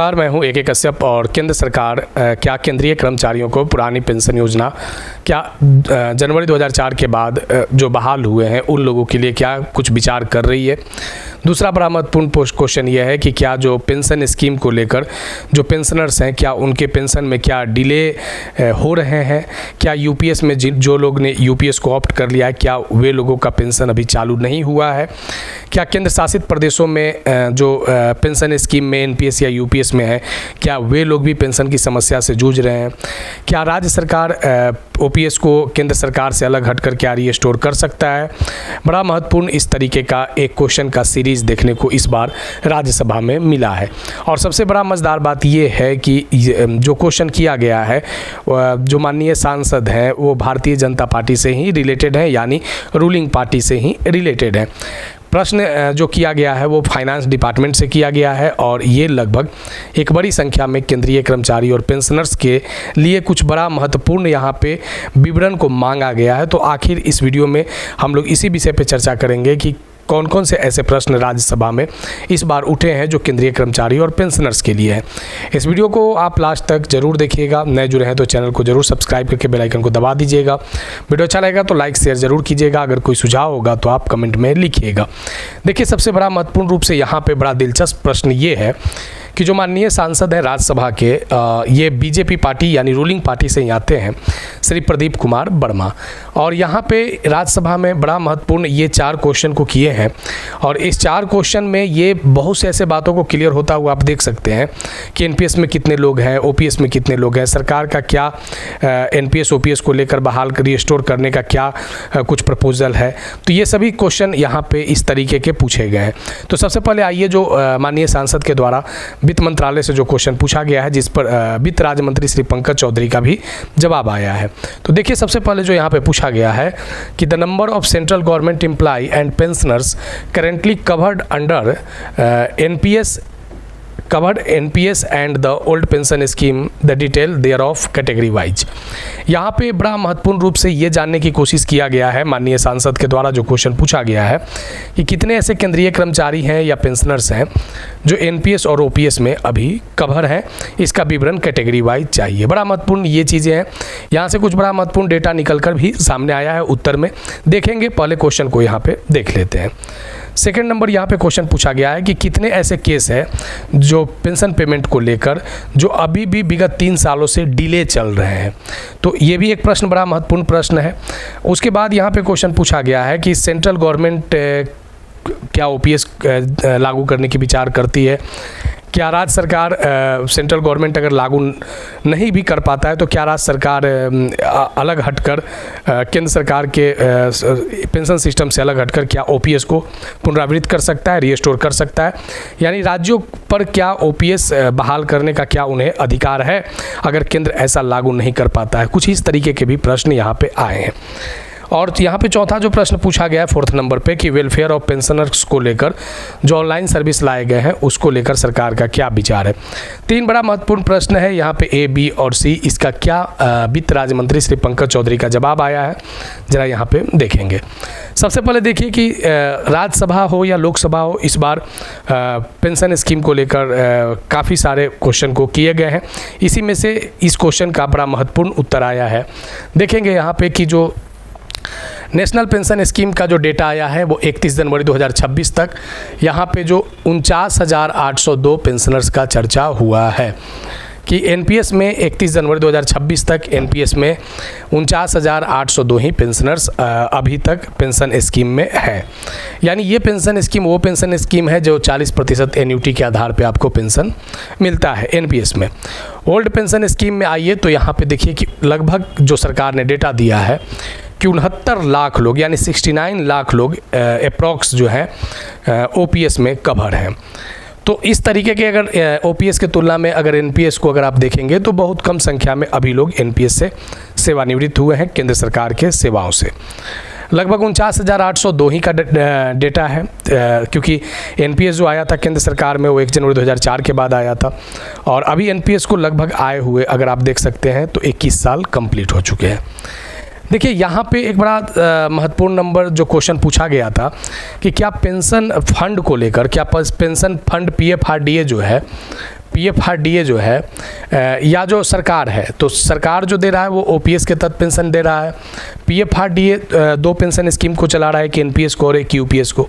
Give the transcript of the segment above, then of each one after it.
मैं हूं AK कश्यप और केंद्र सरकार क्या केंद्रीय कर्मचारियों को पुरानी पेंशन योजना क्या जनवरी 2004 के बाद जो बहाल हुए हैं उन लोगों के लिए क्या कुछ विचार कर रही है। दूसरा बड़ा महत्वपूर्ण क्वेश्चन यह है कि क्या जो पेंशन स्कीम को लेकर जो पेंशनर्स हैं क्या उनके पेंशन में क्या डिले हो रहे हैं, क्या यूपीएस में जो लोग ने यूपीएस को ऑप्ट कर लिया है क्या वे लोगों का पेंशन अभी चालू नहीं हुआ है, क्या केंद्र शासित प्रदेशों में जो पेंशन स्कीम में एनपीएस या यूपीएस में है क्या वे लोग भी पेंशन की समस्या से जूझ रहे हैं, क्या राज्य सरकार ओपीएस को केंद्र सरकार से अलग हटकर क्या रीस्टोर कर सकता है। बड़ा महत्वपूर्ण इस तरीके का एक क्वेश्चन का सीरीज देखने को इस बार राज्यसभा में मिला है। और सबसे बड़ा मज़ेदार बात ये है कि जो क्वेश्चन किया गया है जो माननीय सांसद हैं वो भारतीय जनता पार्टी से ही रिलेटेड है, यानी रूलिंग पार्टी से ही रिलेटेड है। प्रश्न जो किया गया है वो फाइनेंस डिपार्टमेंट से किया गया है और ये लगभग एक बड़ी संख्या में केंद्रीय कर्मचारी और पेंशनर्स के लिए कुछ बड़ा महत्वपूर्ण यहाँ पे विवरण को मांगा गया है। तो आखिर इस वीडियो में हम लोग इसी विषय पे चर्चा करेंगे कि कौन कौन से ऐसे प्रश्न राज्यसभा में इस बार उठे हैं जो केंद्रीय कर्मचारी और पेंशनर्स के लिए हैं। इस वीडियो को आप लास्ट तक जरूर देखिएगा। नए जुड़े हैं तो चैनल को जरूर सब्सक्राइब करके बेल आइकन को दबा दीजिएगा। वीडियो अच्छा लगेगा तो लाइक शेयर जरूर कीजिएगा। अगर कोई सुझाव होगा तो आप कमेंट में लिखिएगा। देखिए, सबसे बड़ा महत्वपूर्ण रूप से यहाँ पर बड़ा दिलचस्प प्रश्न ये है कि जो माननीय सांसद हैं राज्यसभा के ये बीजेपी पार्टी यानी रूलिंग पार्टी से ही आते हैं, श्री प्रदीप कुमार वर्मा, और यहाँ पे राज्यसभा में बड़ा महत्वपूर्ण ये 4 क्वेश्चन को किए हैं। और इस 4 क्वेश्चन में ये बहुत से ऐसे बातों को क्लियर होता हुआ आप देख सकते हैं कि एनपीएस में कितने लोग हैं, ओपीएस में कितने लोग हैं, सरकार का क्या एनपीएस ओपीएस को लेकर बहाल रिस्टोर करने का क्या कुछ प्रपोजल है। तो ये सभी क्वेश्चन यहाँ पे इस तरीके के पूछे गए हैं। तो सबसे पहले आइए जो माननीय सांसद के द्वारा वित्त मंत्रालय से जो क्वेश्चन पूछा गया है जिस पर वित्त राज्य मंत्री श्री पंकज चौधरी का भी जवाब आया है। तो देखिए, सबसे पहले जो यहाँ पे पूछा गया है कि the number of central government employ and pensioners currently covered under NPS and the old pension scheme the detail there of category wise. यहाँ पे बड़ा महत्वपूर्ण रूप से ये जानने की कोशिश किया गया है माननीय सांसद के द्वारा जो क्वेश्चन पूछा गया है कि कितने ऐसे केंद्रीय कर्मचारी हैं या पेंशनर्स हैं जो एनपीएस और ओपीएस में अभी कवर हैं, इसका विवरण कैटेगरी वाइज चाहिए। बड़ा महत्वपूर्ण ये चीज़ें हैं। यहाँ से कुछ बड़ा महत्वपूर्ण डेटा निकल कर भी सामने आया है उत्तर में, देखेंगे। पहले क्वेश्चन को यहाँ पे देख लेते हैं। सेकेंड नंबर यहाँ पे क्वेश्चन पूछा गया है कि कितने ऐसे केस हैं जो पेंशन पेमेंट को लेकर जो अभी भी विगत 3 सालों से डिले चल रहे हैं। तो ये भी एक प्रश्न बड़ा महत्वपूर्ण प्रश्न है। उसके बाद यहाँ पे क्वेश्चन पूछा गया है कि सेंट्रल गवर्नमेंट क्या ओपीएस लागू करने की विचार करती है, क्या राज्य सरकार सेंट्रल गवर्नमेंट अगर लागू नहीं भी कर पाता है तो क्या राज्य सरकार अलग हटकर केंद्र सरकार के पेंशन सिस्टम से अलग हटकर क्या ओपीएस को पुनरावृत्त कर सकता है, रीस्टोर कर सकता है, यानी राज्यों पर क्या ओपीएस बहाल करने का क्या उन्हें अधिकार है अगर केंद्र ऐसा लागू नहीं कर पाता है। कुछ इस तरीके के भी प्रश्न यहाँ पे आए हैं। और यहाँ पे चौथा जो प्रश्न पूछा गया है 4th नंबर पे कि वेलफेयर ऑफ पेंशनर्स को लेकर जो ऑनलाइन सर्विस लाए गए हैं उसको लेकर सरकार का क्या विचार है। 3 बड़ा महत्वपूर्ण प्रश्न है यहाँ पे A, B और C। इसका क्या वित्त राज्य मंत्री श्री पंकज चौधरी का जवाब आया है, जरा यहाँ पे देखेंगे। सबसे पहले देखिए कि राज्यसभा हो या लोकसभा हो, इस बार पेंशन स्कीम को लेकर काफ़ी सारे क्वेश्चन को किए गए हैं। इसी में से इस क्वेश्चन का बड़ा महत्वपूर्ण उत्तर आया है। देखेंगे यहाँ पे कि जो नेशनल पेंशन स्कीम का जो डेटा आया है वो 31 जनवरी 2026 तक यहाँ पे जो 49,802 पेंशनर्स का चर्चा हुआ है कि एनपीएस में 31 जनवरी 2026 तक एनपीएस में 49,802 ही पेंशनर्स अभी तक पेंशन स्कीम में है। यानी ये पेंशन स्कीम वो पेंशन स्कीम है जो 40% एन्युटी के आधार पे आपको पेंशन मिलता है एनपीएस में। ओल्ड पेंशन स्कीम में आइए तो यहाँ पे देखिए कि लगभग जो सरकार ने डेटा दिया है कि 69 लाख लोग यानी 69 लाख लोग अप्रॉक्स जो है ओपीएस में कवर हैं। तो इस तरीके के अगर ओपीएस के तुलना में अगर एनपीएस को अगर आप देखेंगे तो बहुत कम संख्या में अभी लोग एनपीएस से सेवानिवृत्त हुए हैं केंद्र सरकार के सेवाओं से। लगभग 49,802 ही का डेटा है क्योंकि एनपीएस जो आया था केंद्र सरकार में वो 1 जनवरी 2004 के बाद आया था और अभी एनपीएस को लगभग आए हुए अगर आप देख सकते हैं तो 21 साल कंप्लीट हो चुके हैं। देखिए यहाँ पे एक बड़ा महत्वपूर्ण नंबर जो क्वेश्चन पूछा गया था कि क्या पेंशन फंड को लेकर क्या पेंशन फंड पीएफआरडीए जो है PFRDA जो है या जो सरकार है, तो सरकार जो दे रहा है वो OPS के तहत पेंशन दे रहा है। PFRDA 2 पेंशन स्कीम को चला रहा है, कि NPS को और एक UPS को।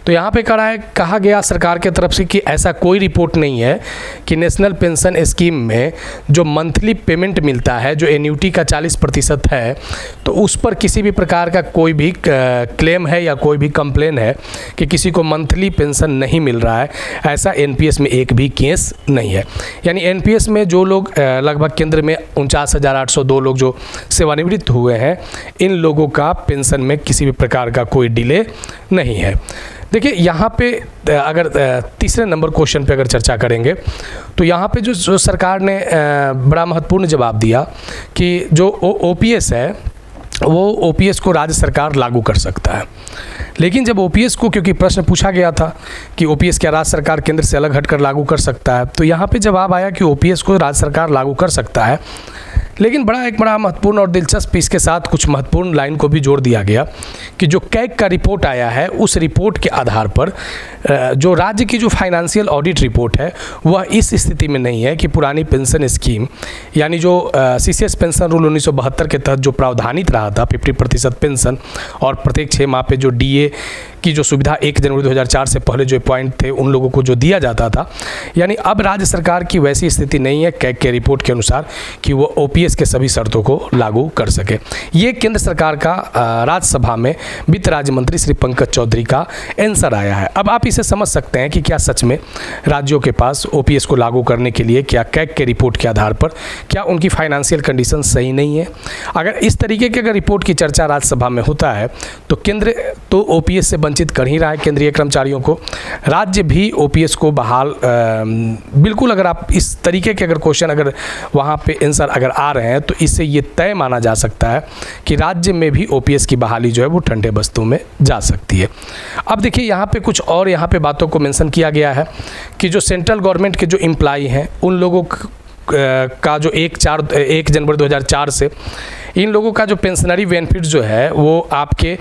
तो यहाँ पे कहा गया सरकार के तरफ से कि ऐसा कोई रिपोर्ट नहीं है कि नेशनल पेंशन स्कीम में जो मंथली पेमेंट मिलता है, जो एन्यूटी का 40% है, तो उस पर किसी भी प्रकार का कोई भी क्लेम है या कोई भी कंप्लेन है कि किसी को मंथली पेंशन नहीं मिल रहा है। ऐसा NPS में एक भी केस नहीं है। यानी NPS में जो लोग लगभग केंद्र में 49,802 लोग जो सेवानिवृत्त हुए हैं, इन लोगों का पेंशन में किसी भी प्रकार का कोई डिले नहीं है। देखिए यहाँ पे अगर तीसरे नंबर क्वेश्चन पे अगर चर्चा करेंगे, तो यहाँ पे जो सरकार ने बड़ा महत्वपूर्ण जवाब दिया कि जो OPS है वो OPS को राज्य सरकार लागू कर सकता है। लेकिन जब OPS को, क्योंकि प्रश्न पूछा गया था कि OPS क्या राज्य सरकार केंद्र से अलग हटकर लागू कर सकता है, तो यहाँ पे जवाब आया कि OPS को राज्य सरकार लागू कर सकता है। लेकिन एक बड़ा महत्वपूर्ण और दिलचस्प इसके साथ कुछ महत्वपूर्ण लाइन को भी जोड़ दिया गया कि जो कैग का रिपोर्ट आया है, उस रिपोर्ट के आधार पर जो राज्य की जो फाइनेंशियल ऑडिट रिपोर्ट है वह इस स्थिति में नहीं है कि पुरानी पेंशन स्कीम यानी जो CCS पेंशन रूल 1972 के तहत जो प्रावधानित रहा था 50% पेंशन और प्रत्येक 6 माह पे जो DA की जो सुविधा 1 जनवरी 2004 से पहले जो पॉइंट थे उन लोगों को जो दिया जाता था, यानी अब राज्य सरकार की वैसी स्थिति नहीं है कैग के रिपोर्ट के अनुसार कि वो OPS के सभी शर्तों को लागू कर सके। ये केंद्र सरकार का राज्यसभा में वित्त राज्य मंत्री श्री पंकज चौधरी का आंसर आया है। अब आप इसे समझ सकते हैं कि क्या सच में राज्यों के पास OPS को लागू करने के लिए क्या कैग के रिपोर्ट के आधार पर क्या उनकी फाइनेंशियल कंडीशन सही नहीं है। अगर इस तरीके की अगर रिपोर्ट की चर्चा राज्यसभा में होता है तो केंद्र तो OPS से वंचित कर ही रहा है केंद्रीय कर्मचारियों को, राज्य भी OPS को बहाल बिल्कुल। अगर आप इस तरीके के अगर क्वेश्चन अगर वहाँ पे आंसर अगर आ रहे हैं तो इससे ये तय माना जा सकता है कि राज्य में भी OPS की बहाली जो है वो ठंडे बस्तों में जा सकती है। अब देखिए यहाँ पे कुछ और यहाँ पे बातों को मेंशन किया गया है कि जो सेंट्रल गवर्नमेंट के जो एम्प्लॉई हैं उन लोगों का जो 1 जनवरी 2004 से इन लोगों का जो पेंशनरी बेनिफिट जो है वो आपके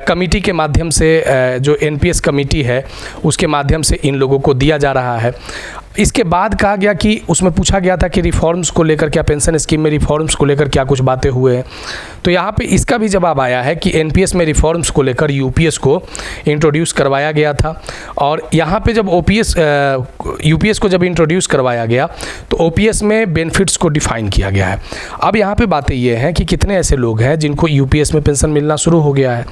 कमेटी के माध्यम से जो NPS कमेटी है उसके माध्यम से इन लोगों को दिया जा रहा है। इसके बाद कहा गया कि उसमें पूछा गया था कि रिफॉर्म्स को लेकर क्या पेंशन स्कीम में रिफॉर्म्स को लेकर क्या कुछ बातें हुए हैं, तो यहाँ पे इसका भी जवाब आया है कि NPS में रिफॉर्म्स को लेकर UPS को इंट्रोड्यूस करवाया गया था। और यहाँ पे जब UPS को जब इंट्रोड्यूस करवाया गया तो OPS में बेनिफिट्स को डिफाइन किया गया है। अब यहाँ पे बातें ये हैं कि कितने ऐसे लोग हैं जिनको UPS में पेंशन मिलना शुरू हो गया है।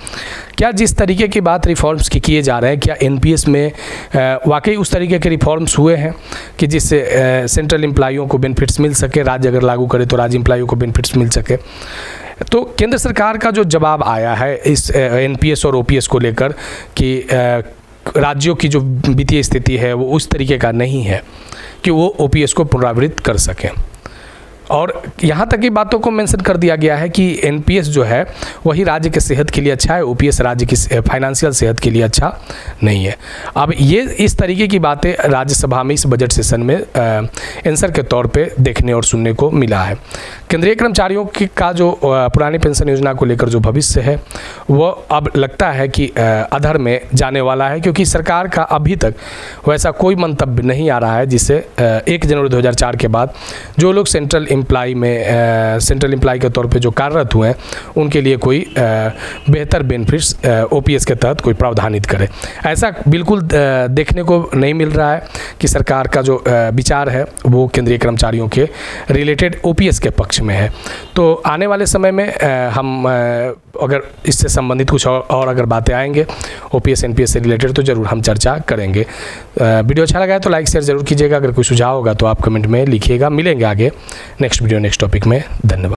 क्या जिस तरीके की बात रिफॉर्म्स की किए जा रहे हैं, क्या NPS में वाकई उस तरीके के रिफॉर्म्स हुए हैं कि जिससे सेंट्रल एम्प्लॉइयों को बेनिफिट्स मिल सके, राज्य अगर लागू करे तो राज्य एम्प्लॉइयों को बेनिफिट्स मिल सके। तो केंद्र सरकार का जो जवाब आया है इस NPS और OPS को लेकर कि राज्यों की जो वित्तीय स्थिति है वो उस तरीके का नहीं है कि वो OPS को पुनरावृत्त कर सकें। और यहाँ तक की बातों को मेंशन कर दिया गया है कि NPS जो है वही राज्य के सेहत के लिए अच्छा है, OPS राज्य की फाइनेंशियल सेहत के लिए अच्छा नहीं है। अब ये इस तरीके की बातें राज्यसभा में इस बजट सेशन में आंसर के तौर पे देखने और सुनने को मिला है। केंद्रीय कर्मचारियों का जो पुरानी पेंशन योजना को लेकर जो भविष्य है वो अब लगता है कि अधर में जाने वाला है, क्योंकि सरकार का अभी तक वैसा कोई मंतव्य नहीं आ रहा है जिससे 1 जनवरी 2004 के बाद जो लोग सेंट्रल एम्प्लॉय के तौर पे जो कार्यरत हुए हैं उनके लिए कोई बेहतर बेनिफिट्स OPS के तहत कोई प्रावधानित करे। ऐसा बिल्कुल देखने को नहीं मिल रहा है कि सरकार का जो विचार है वो केंद्रीय कर्मचारियों के रिलेटेड OPS के पक्ष में है। तो आने वाले समय में हम अगर इससे संबंधित कुछ और अगर बातें आएंगे OPS NPS से रिलेटेड तो ज़रूर हम चर्चा करेंगे। वीडियो अच्छा लगा है तो लाइक शेयर ज़रूर कीजिएगा। अगर कोई सुझाव होगा तो आप कमेंट में लिखिएगा। मिलेंगे आगे नेक्स्ट वीडियो नेक्स्ट टॉपिक में। धन्यवाद।